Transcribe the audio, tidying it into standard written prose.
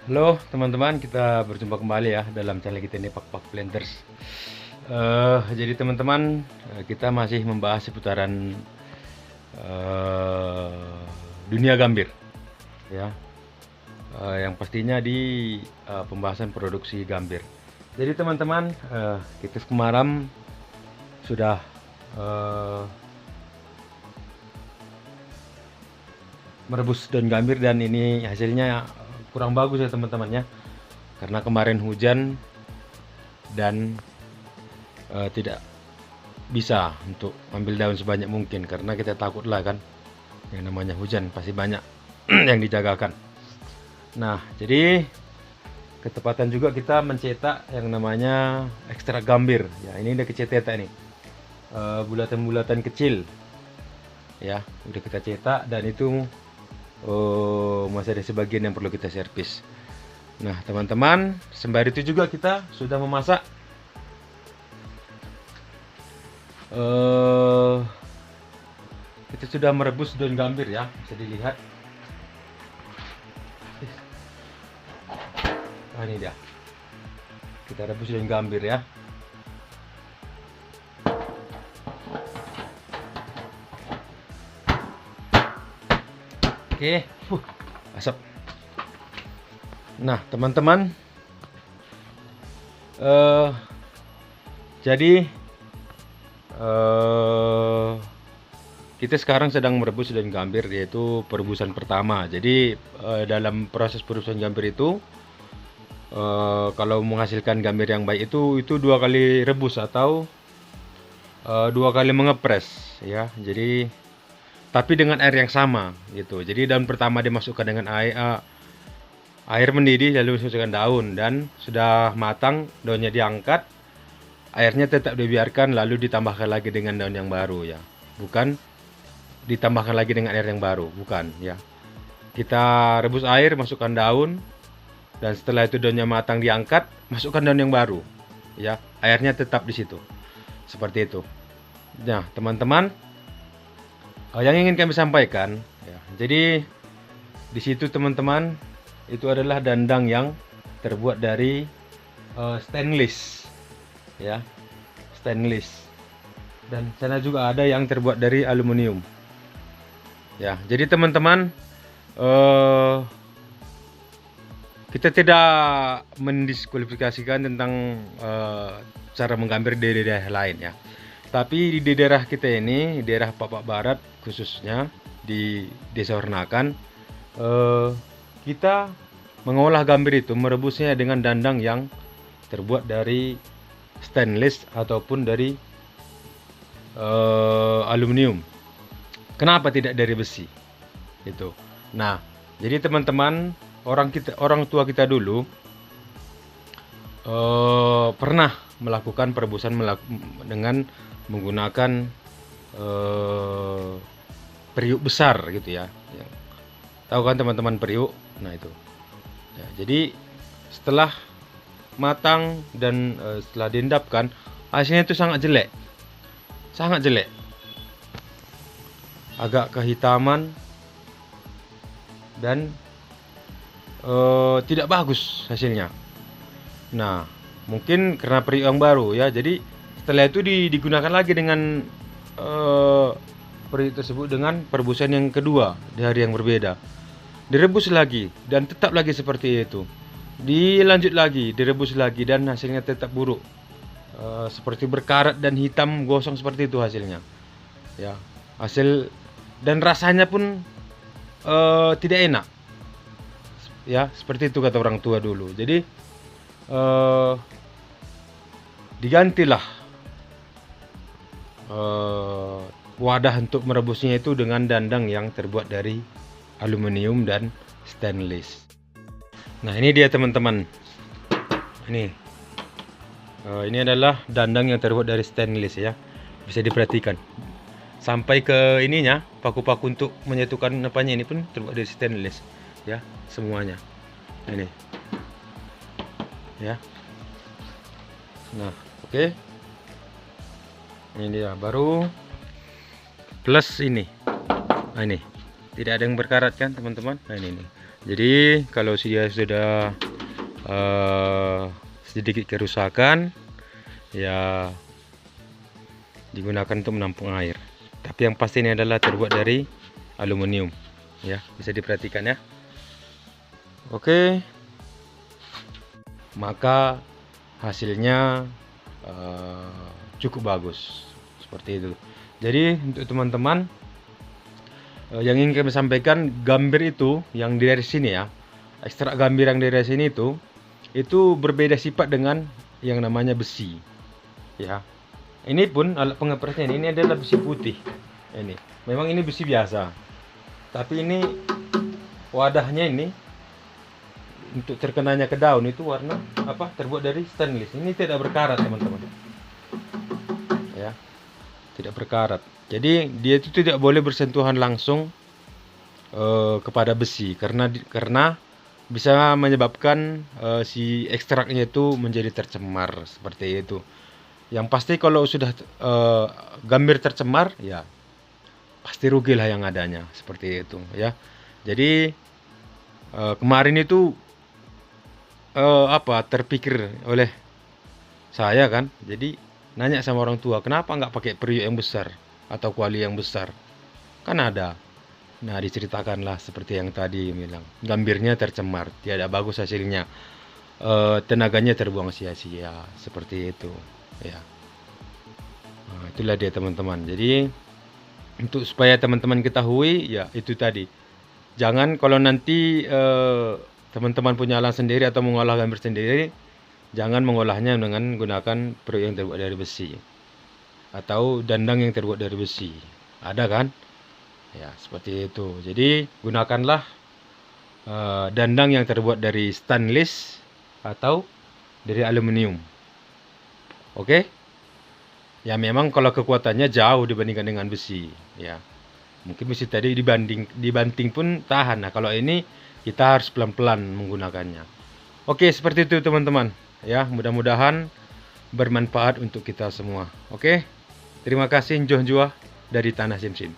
Halo teman-teman, kita berjumpa kembali ya dalam channel kita ini Pak Blenders. Jadi teman-teman, kita masih membahas seputaran dunia gambir, ya. Yang pastinya di pembahasan produksi gambir. Jadi teman-teman, kita kemarin sudah merebus daun gambir dan ini hasilnya kurang bagus ya teman-teman ya, karena kemarin hujan dan tidak bisa untuk ambil daun sebanyak mungkin karena kita takut lah kan, yang namanya hujan pasti banyak yang dijagakan. Nah, jadi ketepatan juga kita mencetak yang namanya ekstrak gambir ya. Ini udah kecetak nih, bulatan-bulatan kecil ya, udah kita cetak dan itu masih ada sebagian yang perlu kita servis. Nah teman-teman, sembari itu juga kita sudah memasak kita sudah merebus daun gambir ya, bisa dilihat. Ini dia, kita rebus daun gambir ya. Oke, asap. Nah teman-teman, jadi kita sekarang sedang merebus daun gambir, yaitu perebusan pertama. Jadi dalam proses perebusan gambir itu, kalau menghasilkan gambir yang baik itu 2 kali rebus atau 2 kali mengepres ya. Jadi tapi dengan air yang sama gitu. Jadi daun pertama dimasukkan dengan air mendidih, lalu dimasukkan daun, dan sudah matang daunnya diangkat, airnya tetap dibiarkan, lalu ditambahkan lagi dengan daun yang baru ya, bukan ditambahkan lagi dengan air yang baru, bukan ya. Kita rebus air, masukkan daun, dan setelah itu daunnya matang diangkat, masukkan daun yang baru ya, airnya tetap di situ, seperti itu. Nah teman-teman, yang ingin kami sampaikan ya, jadi di situ teman-teman, itu adalah dandang yang terbuat dari stainless ya, stainless, dan sana juga ada yang terbuat dari aluminium ya. Jadi teman-teman, kita tidak mendiskualifikasikan tentang cara menggambir di daerah lain ya, tapi di daerah kita ini, daerah Papak Barat khususnya di Desa Hornakan, kita mengolah gambir itu, merebusnya dengan dandang yang terbuat dari stainless ataupun dari aluminium. Kenapa tidak dari besi? Itu. Nah, jadi teman-teman, orang tua kita dulu pernah melakukan perebusan dengan menggunakan periuk besar gitu ya. Tahu kan teman-teman periuk? Nah itu ya, jadi setelah matang dan setelah diendapkan, hasilnya itu sangat jelek, agak kehitaman dan tidak bagus hasilnya. Nah mungkin karena periuk yang baru ya, jadi setelah itu digunakan lagi dengan periuk tersebut dengan perebusan yang kedua di hari yang berbeda, direbus lagi dan tetap lagi seperti itu, dilanjut lagi, direbus lagi, dan hasilnya tetap buruk, seperti berkarat dan hitam gosong seperti itu hasilnya ya. Hasil dan rasanya pun tidak enak ya, seperti itu kata orang tua dulu. Jadi digantilah wadah untuk merebusnya itu dengan dandang yang terbuat dari aluminium dan stainless. Nah ini dia teman-teman, ini adalah dandang yang terbuat dari stainless ya, bisa diperhatikan sampai ke ininya, paku-paku untuk menyatukan apanya ini pun terbuat dari stainless ya, semuanya ini ya. Nah oke, ini dia baru plus ini. Nah ini Tidak ada yang berkarat kan teman-teman. Nah ini nih. Jadi kalau dia sudah sedikit kerusakan, ya digunakan untuk menampung air. Tapi yang pasti ini adalah terbuat dari aluminium, ya bisa diperhatikan ya. Oke, maka hasilnya cukup bagus seperti itu. Jadi untuk teman-teman yang ingin kami sampaikan, gambir itu yang dari sini ya, ekstrak gambir yang dari sini itu berbeda sifat dengan yang namanya besi ya. Ini pun alat pengepresnya ini adalah besi putih. Ini memang ini besi biasa, tapi ini wadahnya ini untuk terkenanya ke daun itu warna apa, terbuat dari stainless. Ini tidak berkarat teman-teman ya, tidak berkarat. Jadi dia itu tidak boleh bersentuhan langsung kepada besi karena bisa menyebabkan si ekstraknya itu menjadi tercemar seperti itu. Yang pasti kalau sudah gambir tercemar ya pasti rugilah yang adanya seperti itu ya. Jadi kemarin itu terpikir oleh saya kan, jadi nanya sama orang tua, kenapa nggak pakai periuk yang besar atau kuali yang besar, kan ada. Nah diceritakanlah seperti yang tadi bilang, gambirnya tercemar, tidak bagus hasilnya, tenaganya terbuang sia-sia seperti itu ya. Nah, itulah dia teman-teman. Jadi untuk supaya teman-teman ketahui ya itu tadi, jangan kalau nanti teman-teman punya alat sendiri atau mengolah gambir sendiri, jangan mengolahnya dengan gunakan periuk yang terbuat dari besi atau dandang yang terbuat dari besi. Ada kan? Ya, seperti itu. Jadi gunakanlah dandang yang terbuat dari stainless atau dari aluminium. Oke? Ya memang kalau kekuatannya jauh dibandingkan dengan besi, ya. Mungkin besi tadi dibanting pun tahan. Nah, kalau ini kita harus pelan-pelan menggunakannya. Oke, seperti itu teman-teman. Ya, mudah-mudahan bermanfaat untuk kita semua. Oke? Terima kasih Njoh Jua dari Tanah Simsim.